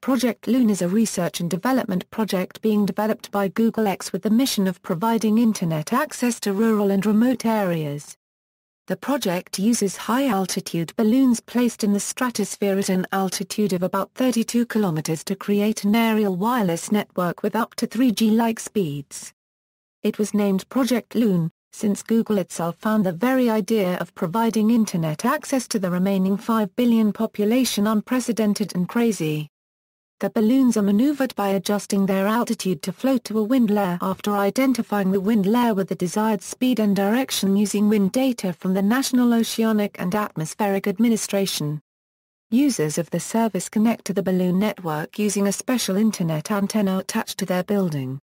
Project Loon is a research and development project being developed by Google X with the mission of providing Internet access to rural and remote areas. The project uses high-altitude balloons placed in the stratosphere at an altitude of about 32 kilometers to create an aerial wireless network with up to 3G-like speeds. It was named Project Loon, since Google itself found the very idea of providing Internet access to the remaining 5 billion population unprecedented and crazy. The balloons are maneuvered by adjusting their altitude to float to a wind layer after identifying the wind layer with the desired speed and direction using wind data from the National Oceanic and Atmospheric Administration. Users of the service connect to the balloon network using a special Internet antenna attached to their building.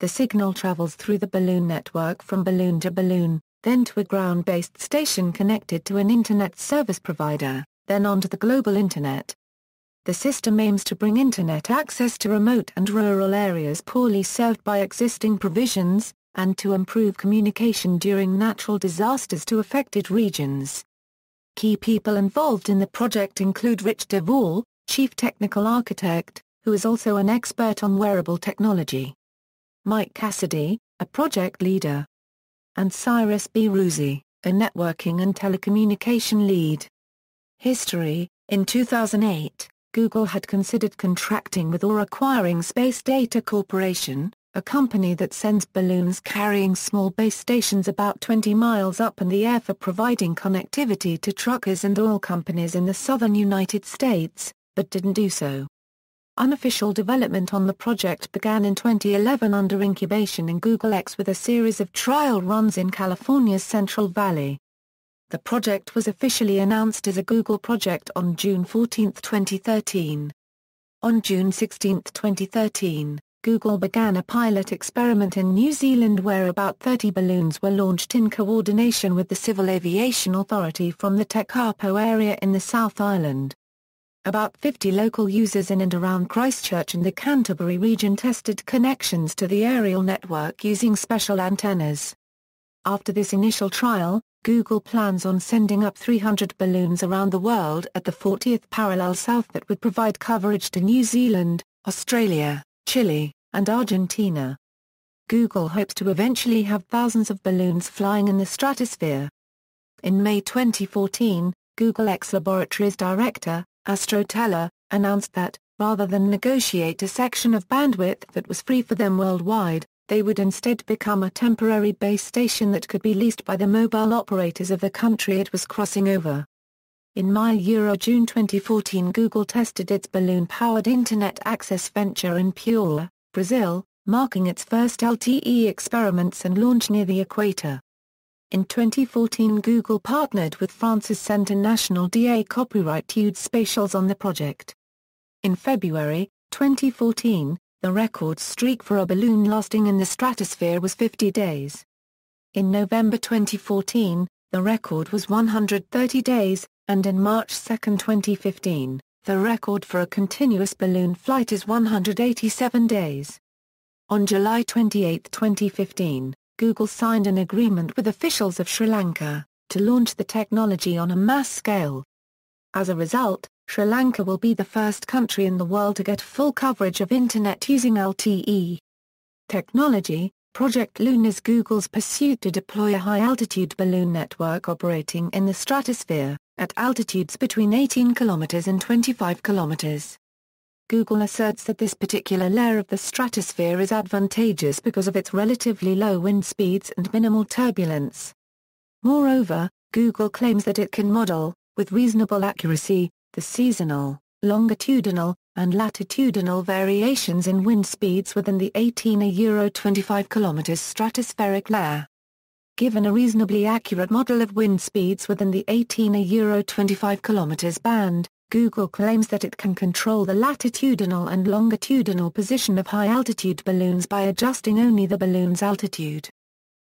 The signal travels through the balloon network from balloon to balloon, then to a ground-based station connected to an Internet service provider, then onto the global Internet. The system aims to bring Internet access to remote and rural areas poorly served by existing provisions, and to improve communication during natural disasters to affected regions. Key people involved in the project include Rich DeVaul, Chief Technical Architect, who is also an expert on wearable technology; Mike Cassidy, a project leader; and Cyrus Behroozi, a networking and telecommunication lead. History: in 2008, Google had considered contracting with or acquiring Space Data Corporation, a company that sends balloons carrying small base stations about 20 miles up in the air for providing connectivity to truckers and oil companies in the southern United States, but didn't do so. Unofficial development on the project began in 2011 under incubation in Google X with a series of trial runs in California's Central Valley. The project was officially announced as a Google project on June 14, 2013. On June 16, 2013, Google began a pilot experiment in New Zealand where about 30 balloons were launched in coordination with the Civil Aviation Authority from the Tekapo area in the South Island. About 50 local users in and around Christchurch and the Canterbury region tested connections to the aerial network using special antennas. After this initial trial, Google plans on sending up 300 balloons around the world at the 40th parallel south that would provide coverage to New Zealand, Australia, Chile, and Argentina. Google hopes to eventually have thousands of balloons flying in the stratosphere. In May 2014, Google X Laboratories Director, Astro Teller, announced that, rather than negotiate a section of bandwidth that was free for them worldwide, they would instead become a temporary base station that could be leased by the mobile operators of the country it was crossing over. In June 2014, Google tested its balloon-powered Internet access venture in Piauí, Brazil, marking its first LTE experiments and launch near the equator. In 2014, Google partnered with France's Centre National des Copyright Spatials on the project. In February 2014, the record streak for a balloon lasting in the stratosphere was 50 days. In November 2014, the record was 130 days, and in March 2, 2015, the record for a continuous balloon flight is 187 days. On July 28, 2015, Google signed an agreement with officials of Sri Lanka to launch the technology on a mass scale. As a result, Sri Lanka will be the first country in the world to get full coverage of Internet using LTE technology. Project Loon is Google's pursuit to deploy a high-altitude balloon network operating in the stratosphere, at altitudes between 18 km and 25 km. Google asserts that this particular layer of the stratosphere is advantageous because of its relatively low wind speeds and minimal turbulence. Moreover, Google claims that it can model, with reasonable accuracy, the seasonal, longitudinal, and latitudinal variations in wind speeds within the 18-25 km stratospheric layer. Given a reasonably accurate model of wind speeds within the 18-25 km band, Google claims that it can control the latitudinal and longitudinal position of high-altitude balloons by adjusting only the balloon's altitude.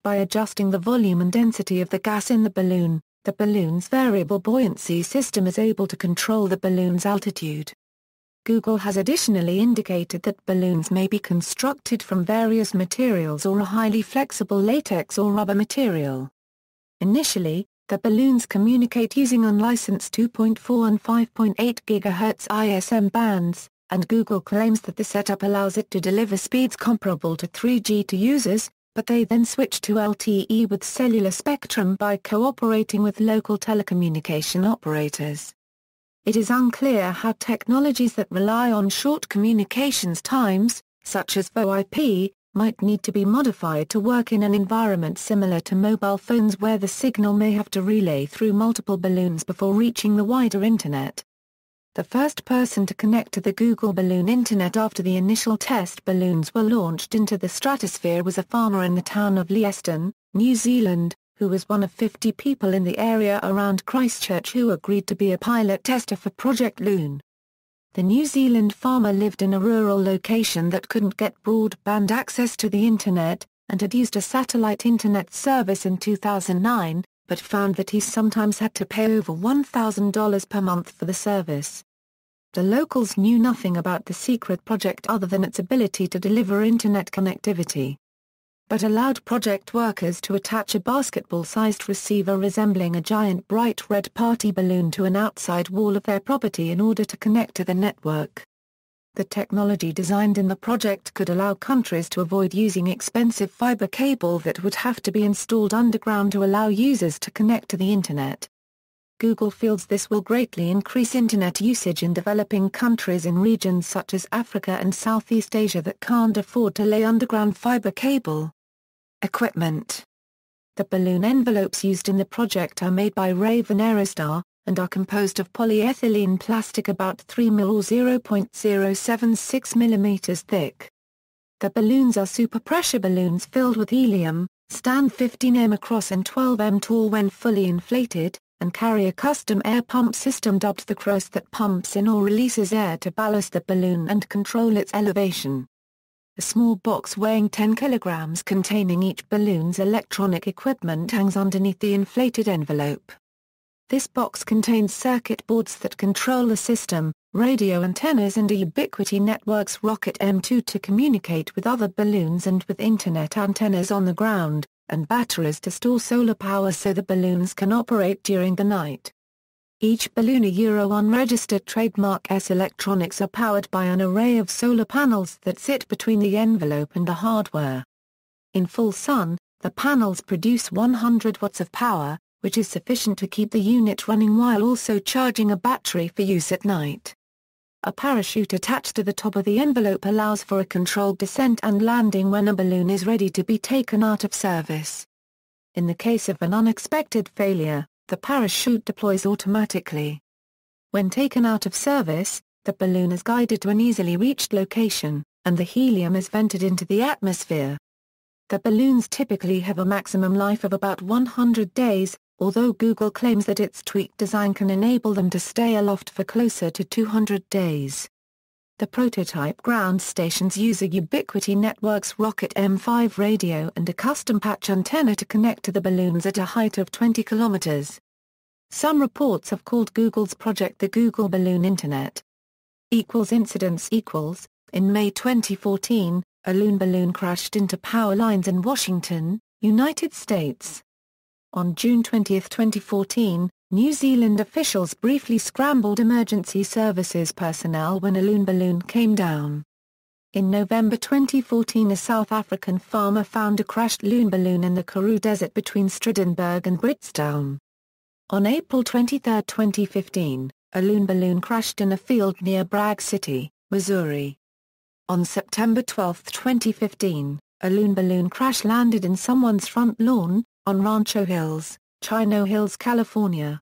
By adjusting the volume and density of the gas in the balloon's variable buoyancy system is able to control the balloon's altitude. Google has additionally indicated that balloons may be constructed from various materials or a highly flexible latex or rubber material. Initially, the balloons communicate using unlicensed 2.4 and 5.8 GHz ISM bands, and Google claims that the setup allows it to deliver speeds comparable to 3G to users, but they then switch to LTE with cellular spectrum by cooperating with local telecommunication operators. It is unclear how technologies that rely on short communications times, such as VoIP, might need to be modified to work in an environment similar to mobile phones where the signal may have to relay through multiple balloons before reaching the wider Internet. The first person to connect to the Google Balloon Internet after the initial test balloons were launched into the stratosphere was a farmer in the town of Leiston, New Zealand, who was one of 50 people in the area around Christchurch who agreed to be a pilot tester for Project Loon. The New Zealand farmer lived in a rural location that couldn't get broadband access to the Internet, and had used a satellite Internet service in 2009, but found that he sometimes had to pay over $1,000 per month for the service. The locals knew nothing about the secret project other than its ability to deliver Internet connectivity, but allowed project workers to attach a basketball-sized receiver resembling a giant bright red party balloon to an outside wall of their property in order to connect to the network. The technology designed in the project could allow countries to avoid using expensive fiber cable that would have to be installed underground to allow users to connect to the Internet. Google feels this will greatly increase Internet usage in developing countries in regions such as Africa and Southeast Asia that can't afford to lay underground fiber cable. Equipment. The balloon envelopes used in the project are made by Raven Aerostar, and are composed of polyethylene plastic about 3 mm or 0.076 mm thick. The balloons are superpressure balloons filled with helium, stand 15 m across and 12 m tall when fully inflated, and carry a custom air pump system dubbed the Cross that pumps in or releases air to ballast the balloon and control its elevation. A small box weighing 10 kilograms containing each balloon's electronic equipment hangs underneath the inflated envelope. This box contains circuit boards that control the system, radio antennas and a Ubiquiti Networks Rocket M2 to communicate with other balloons and with Internet antennas on the ground, and batteries to store solar power so the balloons can operate during the night. Each balloon a unregistered trademark S electronics are powered by an array of solar panels that sit between the envelope and the hardware. In full sun, the panels produce 100 watts of power, which is sufficient to keep the unit running while also charging a battery for use at night. A parachute attached to the top of the envelope allows for a controlled descent and landing when a balloon is ready to be taken out of service. In the case of an unexpected failure, the parachute deploys automatically. When taken out of service, the balloon is guided to an easily reached location, and the helium is vented into the atmosphere. The balloons typically have a maximum life of about 100 days, although Google claims that its tweaked design can enable them to stay aloft for closer to 200 days. The prototype ground stations use a Ubiquiti Networks Rocket M5 radio and a custom patch antenna to connect to the balloons at a height of 20 kilometers. Some reports have called Google's project the Google Balloon Internet. Incidents. In May 2014, a Loon balloon crashed into power lines in Washington, United States. On June 20, 2014, New Zealand officials briefly scrambled emergency services personnel when a Loon balloon came down. In November 2014, a South African farmer found a crashed Loon balloon in the Karoo Desert between Stridenberg and Britstown. On April 23, 2015, a Loon balloon crashed in a field near Bragg City, Missouri. On September 12, 2015, a Loon balloon crash-landed in someone's front lawn, on Rancho Hills, Chino Hills, California.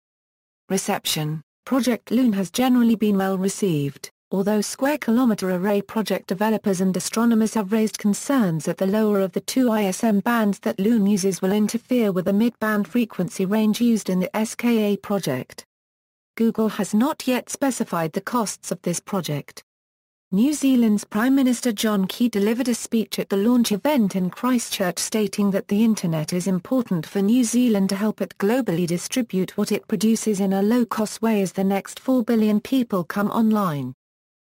Reception. Project Loon has generally been well received, although square-kilometer array project developers and astronomers have raised concerns that the lower of the two ISM bands that Loon uses will interfere with the mid-band frequency range used in the SKA project. Google has not yet specified the costs of this project. New Zealand's Prime Minister John Key delivered a speech at the launch event in Christchurch stating that the Internet is important for New Zealand to help it globally distribute what it produces in a low-cost way as the next 4 billion people come online.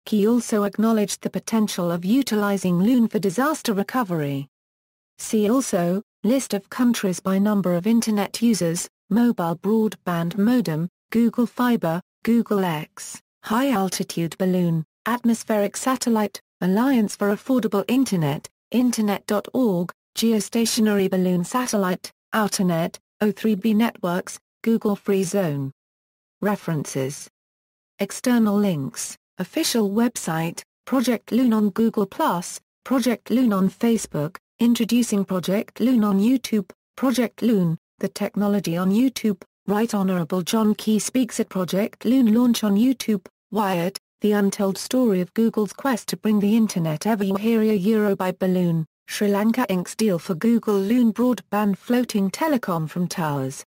Key also acknowledged the potential of utilizing Loon for disaster recovery. See also, list of countries by number of Internet users, mobile broadband modem, Google Fiber, Google X, high-altitude balloon, Atmospheric Satellite, Alliance for Affordable Internet, Internet.org, Geostationary Balloon Satellite, Outernet, O3b Networks, Google Free Zone. References. External links, official website, Project Loon on Google+, Project Loon on Facebook, Introducing Project Loon on YouTube, Project Loon, the technology on YouTube, Right Honorable John Key speaks at Project Loon launch on YouTube, Wired, the untold story of Google's quest to bring the Internet everywhere Euro by balloon, Sri Lanka inks deal for Google Loon broadband floating telecom from towers.